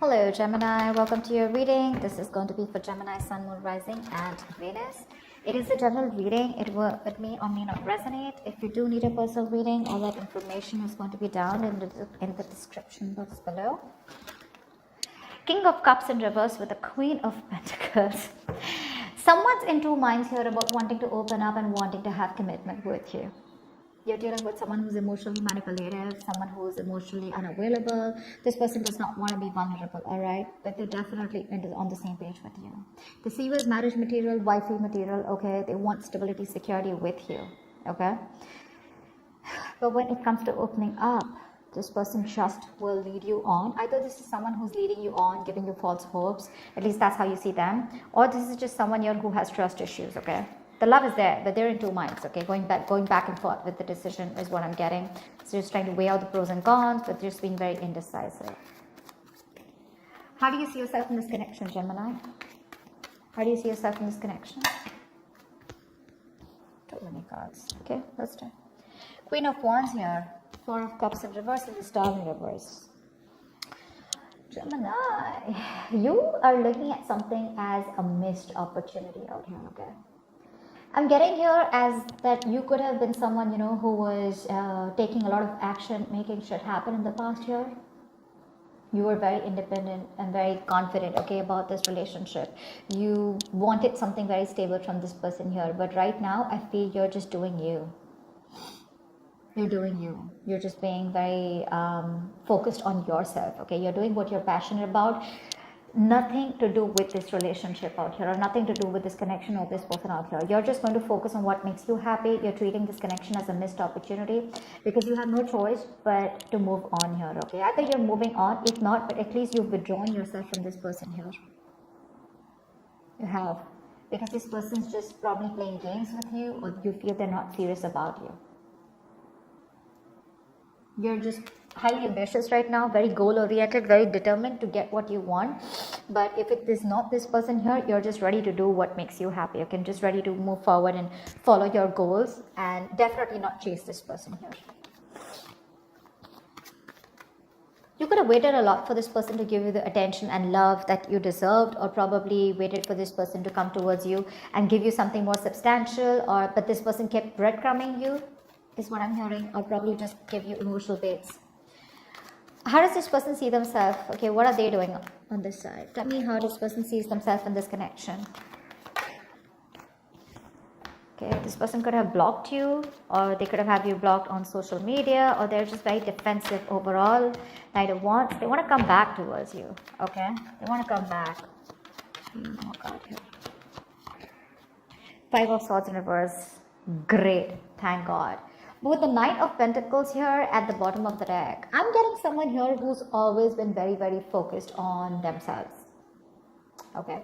Hello Gemini, welcome to your reading. This is going to be for Gemini, Sun, Moon, Rising and Venus. It is a general reading. It may or may not resonate. If you do need a personal reading, all that information is going to be down in the description box below. King of Cups in reverse with the Queen of Pentacles. Someone's in two minds here about wanting to open up and wanting to have commitment with you. You're dealing with someone who's emotionally manipulative, someone who's emotionally unavailable. This person does not want to be vulnerable, all right? But they're definitely on the same page with you. They see you as marriage material, wifey material, okay? They want stability, security with you, okay? But when it comes to opening up, this person just will lead you on. Either this is someone who's leading you on, giving you false hopes, at least that's how you see them, or this is just someone here who has trust issues, okay? The love is there, but they're in two minds, okay? Going back and forth with the decision is what I'm getting. So just trying to weigh out the pros and cons, but just being very indecisive. How do you see yourself in this connection, Gemini? How do you see yourself in this connection? Too many cards. Okay, let's try. Queen of Wands here. Four of Cups in reverse and the Star in reverse. Gemini, you are looking at something as a missed opportunity out here, okay? I'm getting here as that you could have been someone, who was taking a lot of action, making shit happen in the past year. You were very independent and very confident, okay, about this relationship. You wanted something very stable from this person here. But right now, I feel you're just doing you. You're doing you. You're just being very focused on yourself, okay? You're doing what you're passionate about. Nothing to do with this relationship out here, or nothing to do with this connection or this person out here. You're just going to focus on what makes you happy. You're treating this connection as a missed opportunity because you have no choice but to move on here, okay? Either you're moving on, if not, but at least you've withdrawn yourself from this person here. You have, because this person's just probably playing games with you, or you feel they're not serious about you. You're just highly ambitious right now, very goal-oriented, very determined to get what you want. But if it is not this person here, you're just ready to do what makes you happy. Okay, just ready to move forward and follow your goals, and definitely not chase this person here. You could have waited a lot for this person to give you the attention and love that you deserved, or probably waited for this person to come towards you and give you something more substantial, but this person kept breadcrumbing you, is what I'm hearing, or probably just give you emotional baits. How does this person see themselves? Okay, what are they doing on this side? Tell me how this person sees themselves in this connection. Okay, this person could have blocked you, or they could have had you blocked on social media, or they're just very defensive overall. They want to come back towards you. Okay, they want to come back. Oh God, here. Five of Swords in reverse. Great, thank God. But with the Knight of Pentacles here at the bottom of the deck, I'm getting someone here who's always been very, very focused on themselves. Okay.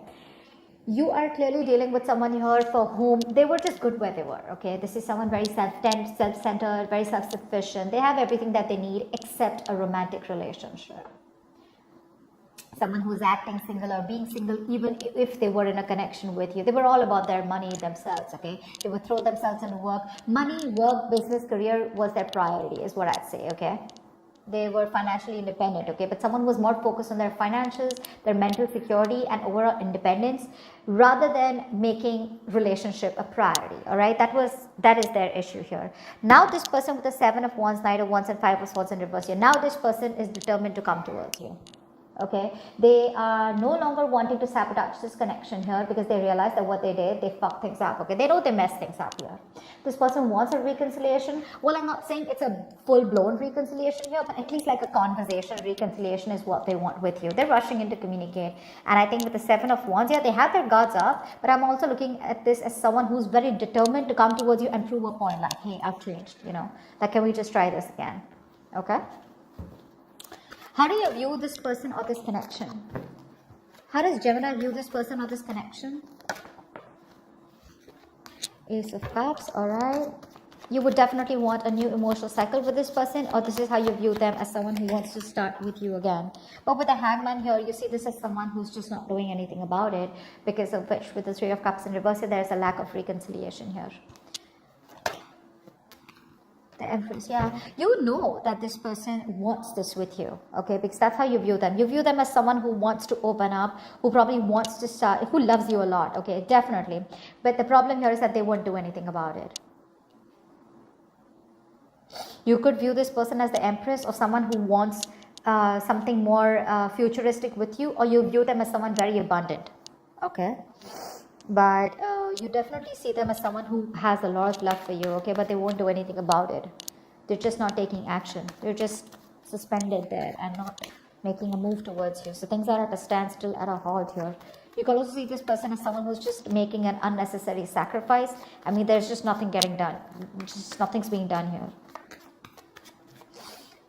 You are clearly dealing with someone here for whom they were just good where they were. Okay. This is someone very self-centered, very self-sufficient. They have everything that they need except a romantic relationship. Someone who's acting single or being single, even if they were in a connection with you. They were all about their money themselves, okay? They would throw themselves into work. Money, work, business, career was their priority, is what I'd say, okay? They were financially independent, okay? But someone was more focused on their financials, their mental security, and overall independence, rather than making relationship a priority, all right? That is their issue here. Now this person with the Seven of Wands, Knight of Wands, and Five of Swords in reverse here, now this person is determined to come towards you. Okay, they are no longer wanting to sabotage this connection here because they realize that what they did, they fucked things up. Okay, they know they messed things up here. This person wants a reconciliation. Well, I'm not saying it's a full-blown reconciliation here, but at least like a conversation reconciliation is what they want with you. They're rushing in to communicate. And I think with the Seven of Wands, yeah, they have their guards up, but I'm also looking at this as someone who's very determined to come towards you and prove a point like, hey, I've changed, like, can we just try this again? Okay. How do you view this person or this connection? How does Gemini view this person or this connection? Ace of Cups, alright. You would definitely want a new emotional cycle with this person, or this is how you view them as someone who wants to start with you again. But with the Hangman here, you see this as someone who's just not doing anything about it, because of which with the Three of Cups in reverse, there's a lack of reconciliation here. The Empress, yeah. You know that this person wants this with you, okay? Because that's how you view them. You view them as someone who wants to open up, who probably wants to start, who loves you a lot, okay? Definitely. But the problem here is that they won't do anything about it. You could view this person as the Empress or someone who wants something more futuristic with you, or you view them as someone very abundant, okay? But you definitely see them as someone who has a lot of love for you, okay? But they won't do anything about it. They're just not taking action. They're just suspended there and not making a move towards you. So things are at a standstill, at a halt here. You can also see this person as someone who's just making an unnecessary sacrifice. I mean, there's just nothing getting done. Just nothing's being done here.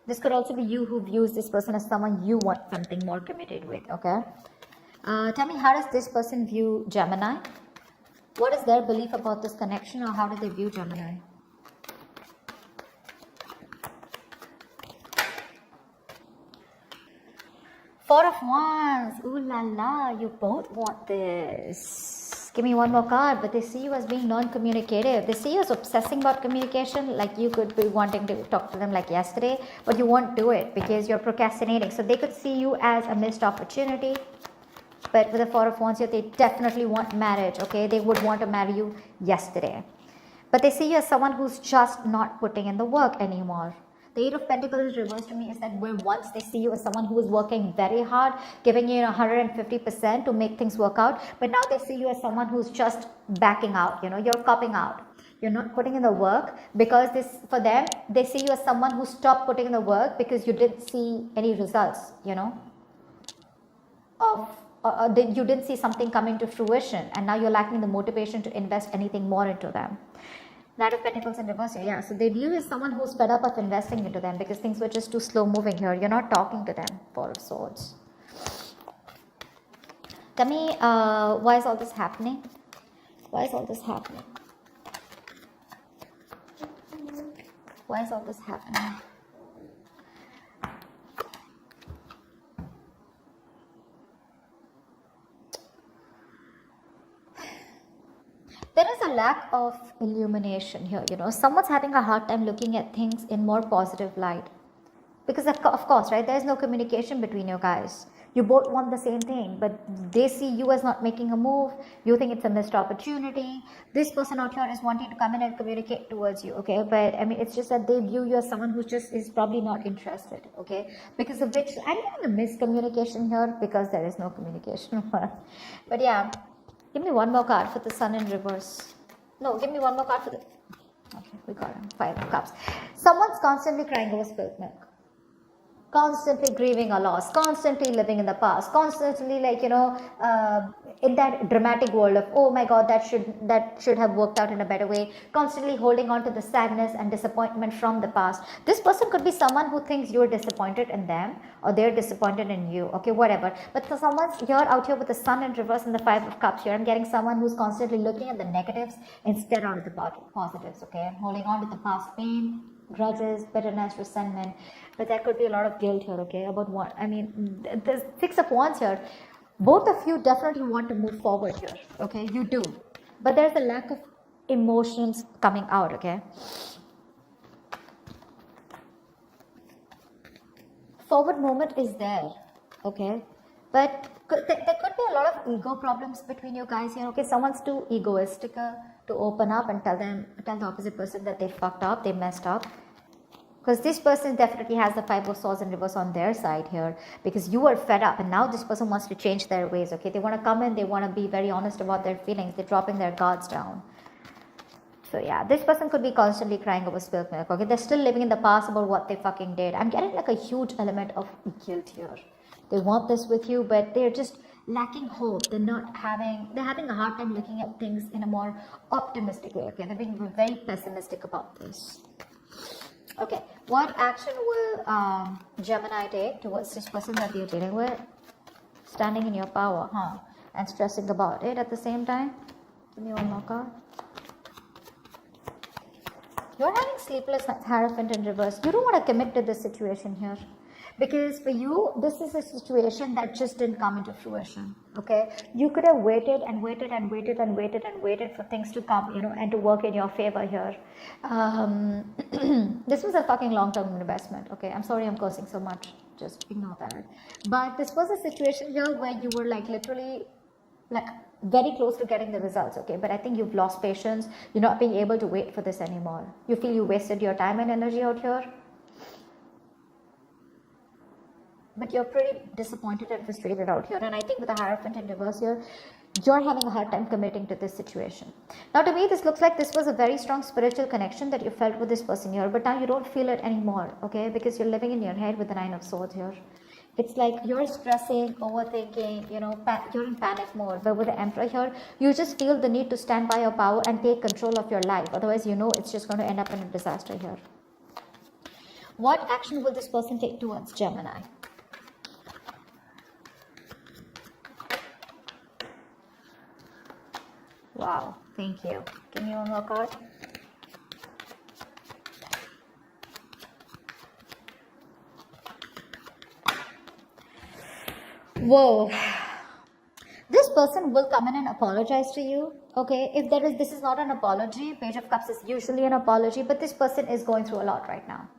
This could also be you who views this person as someone you want something more committed with, okay? Tell me, how does this person view Gemini? What is their belief about this connection, or how do they view Gemini? Four of Wands. Ooh la la, you both want this. Give me one more card. But they see you as being non-communicative. They see you as obsessing about communication. Like you could be wanting to talk to them like yesterday, but you won't do it because you're procrastinating. So they could see you as a missed opportunity. But with the Four of Wands here, they definitely want marriage, okay? They would want to marry you yesterday. But they see you as someone who's just not putting in the work anymore. The Eight of Pentacles reversed to me is that where once they see you as someone who is working very hard, giving you 150% to make things work out, but now they see you as someone who's just backing out, you're copping out. You're not putting in the work because this, for them, they see you as someone who stopped putting in the work because you didn't see any results, you didn't see something coming to fruition, and now you're lacking the motivation to invest anything more into them. Knight of Pentacles in reverse here, yeah. So they view you as someone who's fed up of investing into them because things were just too slow moving here. You're not talking to them. Four of Swords. Tell me, why is all this happening? Why is all this happening? Why is all this happening? There is a lack of illumination here, Someone's having a hard time looking at things in more positive light. Because of course, right, there is no communication between you guys. You both want the same thing, but they see you as not making a move. You think it's a missed opportunity. This person out here is wanting to come in and communicate towards you, okay? But, I mean, it's just that they view you as someone who just is probably not interested, okay? Because of which, I'm getting a miscommunication here because there is no communication. But, yeah. Give me one more card for the Sun in reverse. No, give me one more card for the... Okay, we got him. Five of Cups. Someone's constantly crying over spilled milk. Constantly grieving a loss. Constantly living in the past. Constantly, in that dramatic world of, oh my God, that should have worked out in a better way. Constantly holding on to the sadness and disappointment from the past. This person could be someone who thinks you're disappointed in them, or they're disappointed in you, okay, whatever. But for someone's here out here with the Sun in reverse and the Five of Cups here, I'm getting someone who's constantly looking at the negatives instead of the positives, okay, and holding on to the past pain, grudges, bitterness, resentment. But there could be a lot of guilt here, okay, about what, I mean, the Six of Wands here, both of you definitely want to move forward here, okay, you do. But there's a lack of emotions coming out, okay. Forward movement is there, okay, but there could be a lot of ego problems between you guys here, okay. Someone's too egoistic to open up and tell the opposite person that they fucked up, they messed up. Because this person definitely has the Five of Swords in reverse on their side here, because you are fed up and now this person wants to change their ways, okay. They want to come in, they want to be very honest about their feelings, they're dropping their guards down. So yeah, this person could be constantly crying over spilled milk, okay. They're still living in the past about what they fucking did. I'm getting like a huge element of guilt here. They want this with you, but they're just lacking hope. They're having a hard time looking at things in a more optimistic way, okay. They're being very pessimistic about this. Okay, what action will Gemini take towards this person that you're dealing with? Standing in your power, and stressing about it at the same time. Give me one more card. You're having sleepless Hierophant in reverse. You don't want to commit to this situation here. Because for you, this is a situation that just didn't come into fruition. Okay, you could have waited and waited and waited and waited and waited for things to come, and to work in your favor here. This was a fucking long-term investment. Okay, I'm sorry I'm cursing so much, just ignore that. But this was a situation here where you were like literally like very close to getting the results. Okay, but I think you've lost patience. You're not being able to wait for this anymore. You feel you wasted your time and energy out here. But you're pretty disappointed and frustrated out here. And I think with the Hierophant in reverse here, you're having a hard time committing to this situation. Now to me, this looks like this was a very strong spiritual connection that you felt with this person here. But now you don't feel it anymore, okay? Because you're living in your head with the Nine of Swords here. It's like you're stressing, overthinking, you're in panic mode. But with the Emperor here, you just feel the need to stand by your power and take control of your life. Otherwise, it's just going to end up in a disaster here. What action will this person take towards Gemini? Wow, thank you. Give me one more card. Whoa. This person will come in and apologize to you. Okay, if this is not an apology. Page of Cups is usually an apology, but this person is going through a lot right now.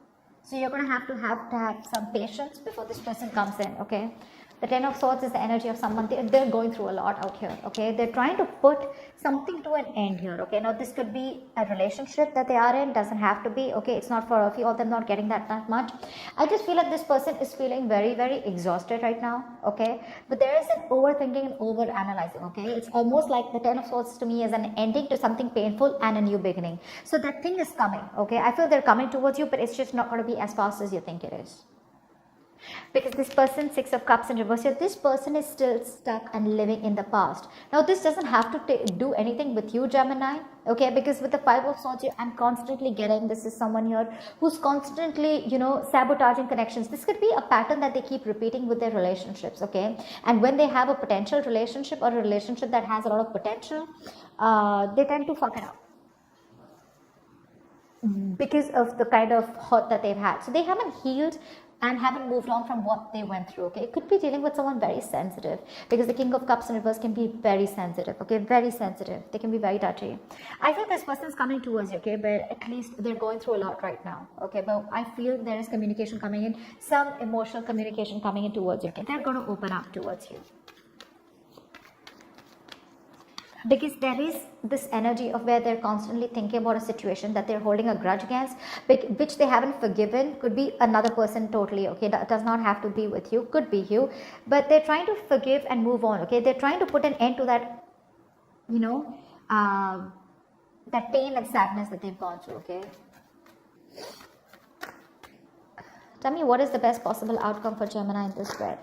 So you're going to have some patience before this person comes in, okay? The Ten of Swords is the energy of someone. They're going through a lot out here, okay? They're trying to put something to an end here, okay? Now, this could be a relationship that they are in. Doesn't have to be, okay? It's not for a few of them not getting that much. I just feel like this person is feeling very, very exhausted right now, okay? But there is an overthinking and over-analyzing, okay? It's almost like the Ten of Swords to me is an ending to something painful and a new beginning. So that thing is coming, okay? I feel they're coming towards you, but it's just not going to be as fast as you think it is. Because this person, Six of Cups in reverse here, this person is still stuck and living in the past. Now, this doesn't have to do anything with you, Gemini, okay? Because with the Five of Swords here, I'm constantly getting this is someone here who's constantly, sabotaging connections. This could be a pattern that they keep repeating with their relationships, okay? And when they have a potential relationship or a relationship that has a lot of potential, they tend to fuck it up because of the kind of hurt that they've had. So they haven't healed and haven't moved on from what they went through, okay? It could be dealing with someone very sensitive, because the King of Cups in reverse can be very sensitive, okay? Very sensitive. They can be very touchy. I feel this person is coming towards you, okay? But at least they're going through a lot right now, okay? But I feel there is communication coming in, some emotional communication coming in towards you, okay? They're going to open up towards you. Because there is this energy of where they're constantly thinking about a situation that they're holding a grudge against, which they haven't forgiven. Could be another person totally, okay? That does not have to be with you, could be you. But they're trying to forgive and move on, okay? They're trying to put an end to that, that pain and sadness that they've gone through, okay? Tell me, what is the best possible outcome for Gemini in this spread?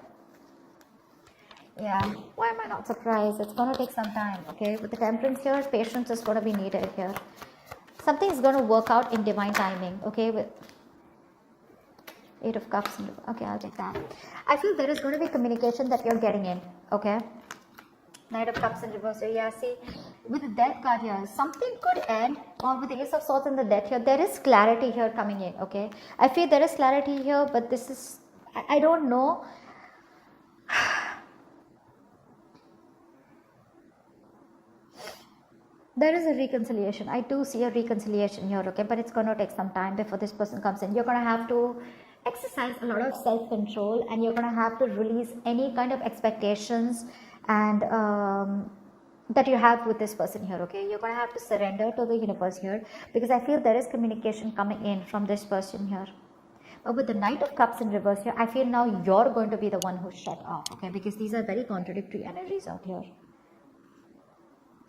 Yeah, why am I not surprised? It's going to take some time, okay? With the Temperance here, patience is going to be needed here. Something is going to work out in divine timing, okay? With Eight of Cups. Okay, I'll take that. I feel there is going to be communication that you're getting in, okay? Knight of Cups in reverse here. Yeah, see, with the Death card here, something could end, or with the Ace of Swords and the Death here, there is clarity here coming in, okay? I feel there is clarity here, but this is, I don't know. There is a reconciliation. I do see a reconciliation here, okay? But it's going to take some time before this person comes in. You're going to have to exercise a lot of self-control, and you're going to have to release any kind of expectations and that you have with this person here, okay? You're going to have to surrender to the universe here, because I feel there is communication coming in from this person here. But with the Knight of Cups in reverse here, I feel now you're going to be the one who's shut off, okay? Because these are very contradictory energies out here.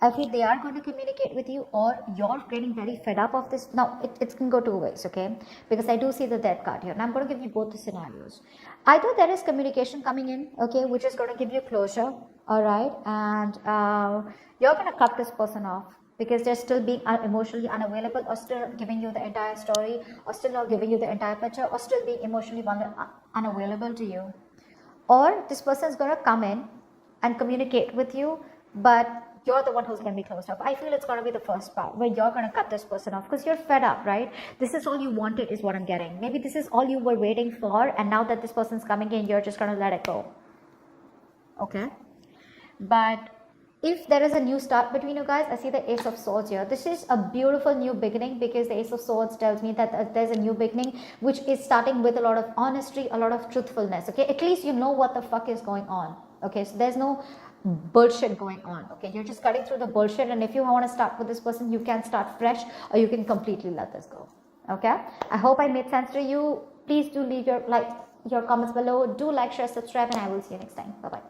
I feel they are going to communicate with you, or you're getting very fed up of this. Now, it can go two ways, okay? Because I do see the Death card here. And I'm going to give you both the scenarios. Either there is communication coming in, okay, which is going to give you closure, all right? And you're going to cut this person off because they're still being emotionally unavailable, or still giving you the entire story, or still not giving you the entire picture, or still being emotionally unavailable to you. Or this person is going to come in and communicate with you, but you're the one who's going to be closed up. I feel it's going to be the first part where you're going to cut this person off because you're fed up, right? This is all you wanted is what I'm getting. Maybe this is all you were waiting for, and now that this person's coming in, you're just going to let it go. Okay? But if there is a new start between you guys, I see the Ace of Swords here. This is a beautiful new beginning because the Ace of Swords tells me that there's a new beginning which is starting with a lot of honesty, a lot of truthfulness. Okay, at least you know what the fuck is going on. Okay, so there's no bullshit going on. Okay, you're just cutting through the bullshit, and if you want to start with this person, you can start fresh or you can completely let this go. Okay, I hope I made sense to you. Please do leave your comments below. Do like, share, subscribe, and I will see you next time. Bye bye.